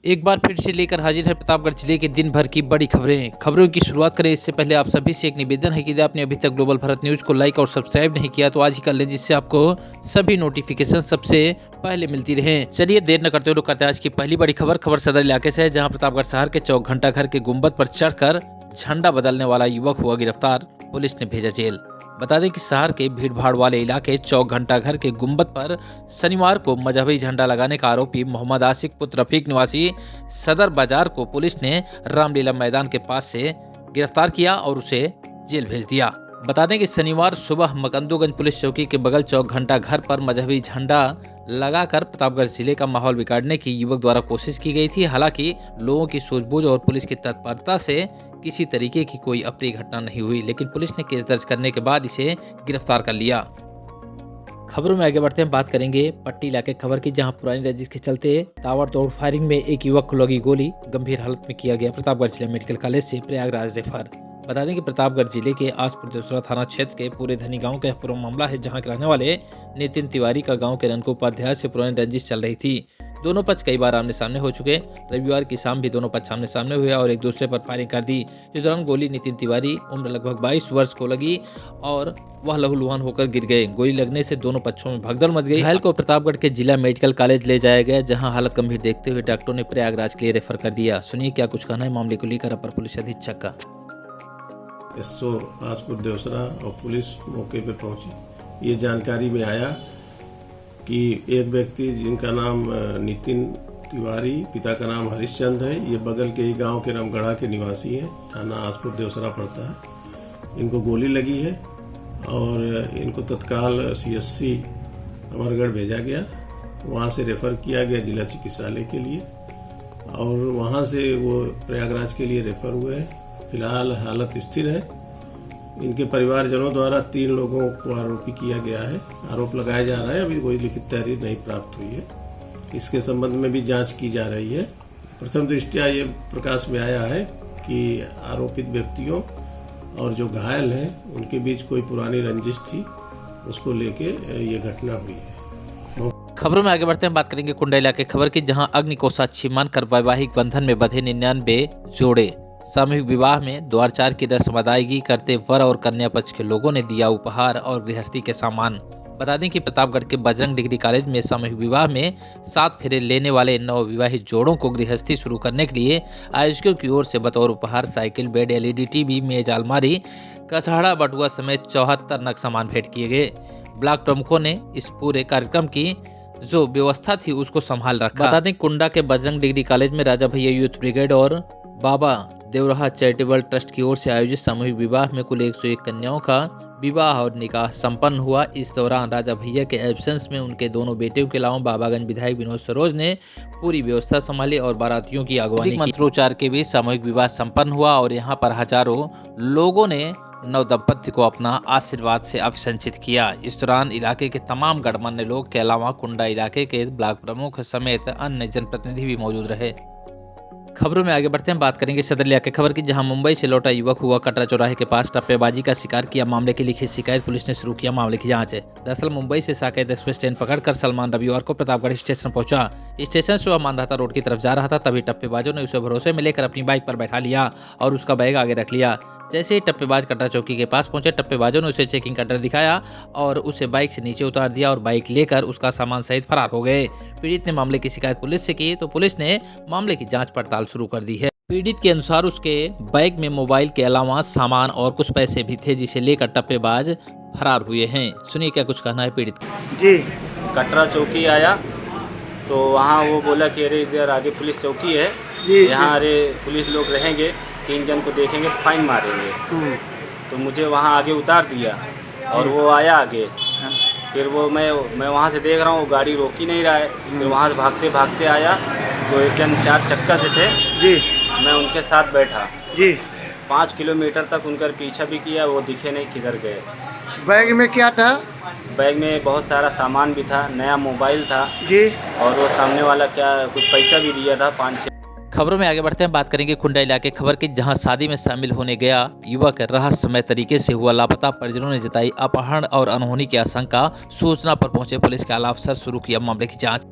एक बार फिर से लेकर हाजिर है प्रतापगढ़ जिले के दिन भर की बड़ी खबरों की शुरुआत करें इससे पहले आप सभी से एक निवेदन है कि यदि आपने अभी तक ग्लोबल भारत न्यूज को लाइक और सब्सक्राइब नहीं किया तो आज ही कर लें, जिससे आपको सभी नोटिफिकेशन सबसे पहले मिलती रहे। चलिए देर न करते हुए करते हैं आज की पहली बड़ी खबर सदर इलाके से है, जहाँ प्रतापगढ़ शहर के चौक घंटा घर के गुम्बद पर चढ़कर झंडा बदलने वाला युवक हुआ गिरफ्तार, पुलिस ने भेजा जेल। बता दें कि शहर के भीड़भाड़ वाले इलाके चौक घंटा घर के गुम्बद पर शनिवार को मजहबी झंडा लगाने का आरोपी मोहम्मद आशिक पुत्र रफीक निवासी सदर बाजार को पुलिस ने रामलीला मैदान के पास से गिरफ्तार किया और उसे जेल भेज दिया। बता दें कि शनिवार सुबह मकंदूगंज पुलिस चौकी के बगल चौक घंटा घर पर मजहबी झंडा लगाकर प्रतापगढ़ जिले का माहौल बिगाड़ने की युवक द्वारा कोशिश की गई थी। हालांकि लोगों की सूझबूझ और पुलिस की तत्परता से किसी तरीके की कोई अप्रिय घटना नहीं हुई, लेकिन पुलिस ने केस दर्ज करने के बाद इसे गिरफ्तार कर लिया। खबरों में आगे बढ़ते हैं, बात करेंगे पट्टी इलाके खबर की, जहां पुरानी रंजिश के चलते ताबड़तोड़ फायरिंग में एक युवक को लगी गोली, गंभीर हालत में किया गया प्रतापगढ़ जिला मेडिकल कॉलेज से प्रयागराज रेफर। बता दें कि प्रतापगढ़ जिले के आसपुर देवसरा थाना क्षेत्र के पूरे धनी गांव का पूरा मामला है, जहां के रहने वाले नितिन तिवारी का गांव के रनको उपाध्याय से पुरानी रंजिश चल रही थी। दोनों पक्ष कई बार आमने सामने हो चुके। रविवार की शाम भी दोनों पक्ष आमने सामने हुए और एक दूसरे पर फायरिंग कर दी। इस दौरान गोली नितिन तिवारी उम्र लगभग 22 वर्ष को लगी और वह लहूलुहान होकर गिर गए। गोली लगने से दोनों पक्षों में भगदड़ मच गई। घायल को प्रतापगढ़ के जिला मेडिकल कॉलेज ले जाया गया, जहां हालत गंभीर देखते हुए डॉक्टरों ने प्रयागराज के लिए रेफर कर दिया। सुनिए क्या कुछ कहना है मामले को लेकर अपर पुलिस अधीक्षक का। एसओ आसपुर देवसरा और पुलिस मौके पर पहुंची। ये जानकारी में आया कि एक व्यक्ति जिनका नाम नितिन तिवारी, पिता का नाम हरिश्चंद्र है, ये बगल के ही गांव के रामगढ़ा के निवासी हैं, थाना आसपुर देवसरा पड़ता है। इनको गोली लगी है और इनको तत्काल सीएससी अमरगढ़ भेजा गया। वहां से रेफर किया गया जिला चिकित्सालय के लिए और वहां से वो प्रयागराज के लिए रेफर हुए हैं। फिलहाल हालत स्थिर है। इनके परिवारजनों द्वारा 3 लोगों को आरोपी किया गया है, आरोप लगाया जा रहा है। अभी कोई लिखित तहरीर नहीं प्राप्त हुई है। इसके संबंध में भी जांच की जा रही है। प्रथम दृष्टया ये प्रकाश में आया है कि आरोपित व्यक्तियों और जो घायल हैं उनके बीच कोई पुरानी रंजिश थी, उसको लेके ये घटना हुई है। खबरों में आगे बढ़ते हैं, बात करेंगे कुंडा इलाके खबर की, जहां अग्नि को साक्षी मानकर वैवाहिक बंधन में बंधे 99 जोड़े। सामूहिक विवाह में द्वारचार की रस्म अदायगी करते वर और कन्या पक्ष के लोगों ने दिया उपहार और गृहस्थी के सामान। बता दें कि प्रतापगढ़ के बजरंग डिग्री कॉलेज में सामूहिक विवाह में 7 फेरे लेने वाले नवविवाहित जोड़ों को गृहस्थी शुरू करने के लिए आयोजकों की ओर से बतौर उपहार साइकिल, बेड, LED टीवी, मेज, अलमारी, कचहड़ा, बटुआ समेत 74 नग सामान भेंट किए गए। ब्लॉक प्रमुखों ने इस पूरे कार्यक्रम की जो व्यवस्था थी उसको संभाल रखा। बता दें कुंडा के बजरंग डिग्री कॉलेज में राजा भैया यूथ ब्रिगेड और बाबा देवराहा चैरिटेबल ट्रस्ट की ओर से आयोजित सामूहिक विवाह में कुल 101 कन्याओं का विवाह और निकाह संपन्न हुआ। इस दौरान राजा भैया के एब्सेंस में उनके दोनों बेटियों के अलावा बाबागंज विधायक विनोद सरोज ने पूरी व्यवस्था संभाली और बारातियों की अगवानी की। मंत्रोच्चार के बीच सामूहिक विवाह संपन्न हुआ और यहाँ पर हजारों लोगों ने नव दंपति को अपना आशीर्वाद से अभिषेचित किया। इस दौरान इलाके के तमाम गणमान्य लोग के अलावा कुंडा इलाके के ब्लॉक प्रमुख समेत अन्य जनप्रतिनिधि भी मौजूद रहे। खबरों में आगे बढ़ते हैं, बात करेंगे सदर इलाके खबर की, जहां मुंबई से लौटा युवक हुआ कटरा चौराहे के पास टप्पेबाजी का शिकार किया। मामले की लिखित शिकायत, पुलिस ने शुरू किया मामले की जांच। दरअसल मुंबई से साकेत एक्सप्रेस ट्रेन पकड़कर सलमान रविवार को प्रतापगढ़ स्टेशन पहुंचा। स्टेशन से वह मानधाता रोड की तरफ जा रहा था, तभी टप्पेबाजों ने उसे भरोसे में लेकर अपनी बाइक पर बैठा लिया और उसका बैग आगे रख लिया। जैसे ही टप्पेबाज कटरा चौकी के पास पहुंचे, टप्पेबाजों ने उसे चेकिंग का डर दिखाया और उसे बाइक से नीचे उतार दिया और बाइक लेकर उसका सामान सहित फरार हो गए। पीड़ित ने मामले की शिकायत पुलिस से की तो पुलिस ने मामले की जांच पड़ताल शुरू कर दी है। पीड़ित के अनुसार उसके बैग में मोबाइल के अलावा सामान और कुछ पैसे भी थे, जिसे लेकर टप्पेबाज फरार हुए हैं। सुनिए क्या कुछ कहना है पीड़ित जी। कटरा चौकी आया तो वहाँ वो बोला कि अरे इधर आगे पुलिस चौकी है, यहाँ अरे पुलिस लोग रहेंगे, 3 जन को देखेंगे तो फाइन मारेंगे। तो मुझे वहाँ आगे उतार दिया और वो आया आगे। फिर वो मैं वहाँ से देख रहा हूँ, वो गाड़ी रोक ही नहीं रहा है। फिर वहाँ से भागते भागते आया तो एक जन 4 चक्का से थे जी, मैं उनके साथ बैठा जी। 5 किलोमीटर तक उनका पीछा भी किया, वो दिखे नहीं किधर गए। बैग में क्या था? बैग में बहुत सारा सामान भी था, नया मोबाइल था जी, और वो सामने वाला क्या कुछ पैसा भी दिया था 5-6। खबरों में आगे बढ़ते हैं, बात करेंगे कुंडा इलाके खबर की, जहां शादी में शामिल होने गया युवक रहस्यमय तरीके से हुआ लापता। परिजनों ने जताई अपहरण और अनहोनी की आशंका। सूचना पर पहुंचे पुलिस के आला अफसर शुरू किया मामले की जांच।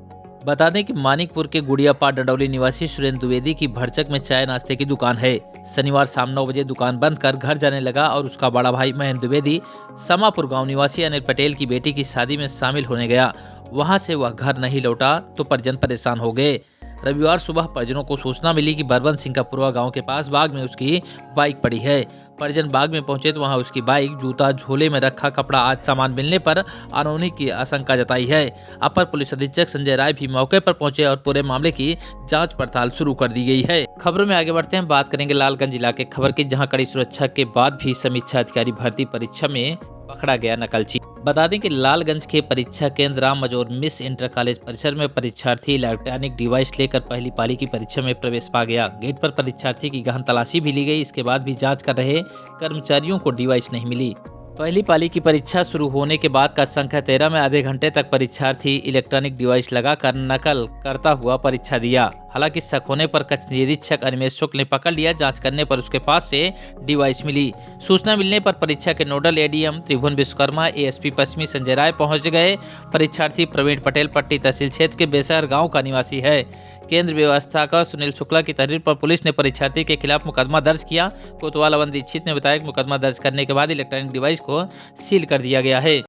बता दें कि मानिकपुर के गुड़ियापा डंडौली निवासी सुरेंद्र द्विवेदी की भरचक में चाय नाश्ते की दुकान है। शनिवार शाम 9 बजे दुकान बंद कर घर जाने लगा और उसका बड़ा भाई महेंद्र द्विवेदी समापुर गांव निवासी अनिल पटेल की बेटी की शादी में शामिल होने गया। वहां से वह घर नहीं लौटा तो परिजन परेशान हो गए। रविवार सुबह परिजनों को सूचना मिली कि बरबन सिंह का पुरवा गाँव के पास बाग में उसकी बाइक पड़ी है। परिजन बाग में पहुंचे तो वहां उसकी बाइक, जूता, झोले में रखा कपड़ा आदि सामान मिलने पर अनहोनी की आशंका जताई है। अपर पुलिस अधीक्षक संजय राय भी मौके पर पहुंचे और पूरे मामले की जांच पड़ताल शुरू कर दी गई है। खबरों में आगे बढ़ते हैं, बात करेंगे लालगंज इलाके खबर की, जहां कड़ी सुरक्षा के बाद भी समीक्षा अधिकारी भर्ती परीक्षा में पकड़ा गया नकलची। बता दें कि लालगंज के परीक्षा केंद्र राम मजोर मिस इंटर कॉलेज परिसर में परीक्षार्थी इलेक्ट्रॉनिक डिवाइस लेकर पहली पाली की परीक्षा में प्रवेश पा गया। गेट पर परीक्षार्थी की गहन तलाशी भी ली गई। इसके बाद भी जांच कर रहे कर्मचारियों को डिवाइस नहीं मिली। पहली पाली की परीक्षा शुरू होने के बाद का संख्या 13 में आधे घंटे तक परीक्षार्थी इलेक्ट्रॉनिक डिवाइस लगाकर नकल करता हुआ परीक्षा दिया। हालांकि शक होने पर कक्ष निरीक्षक अनिमेश शुक्ल ने पकड़ लिया। जांच करने पर उसके पास से डिवाइस मिली। सूचना मिलने पर परीक्षा के नोडल एडीएम त्रिभुवन विश्वकर्मा, एएसपी पश्चिमी संजय राय पहुंच गए। परीक्षार्थी प्रवीण पटेल पट्टी तहसील क्षेत्र के बेसहर गांव का निवासी है। केंद्र व्यवस्था का सुनील शुक्ला की तहरीर पर पुलिस ने परीक्षार्थी के खिलाफ मुकदमा दर्ज किया। कोतवाल अवन दीक्षित ने बताया कि मुकदमा दर्ज करने के बाद इलेक्ट्रॉनिक डिवाइस को सील कर दिया गया है।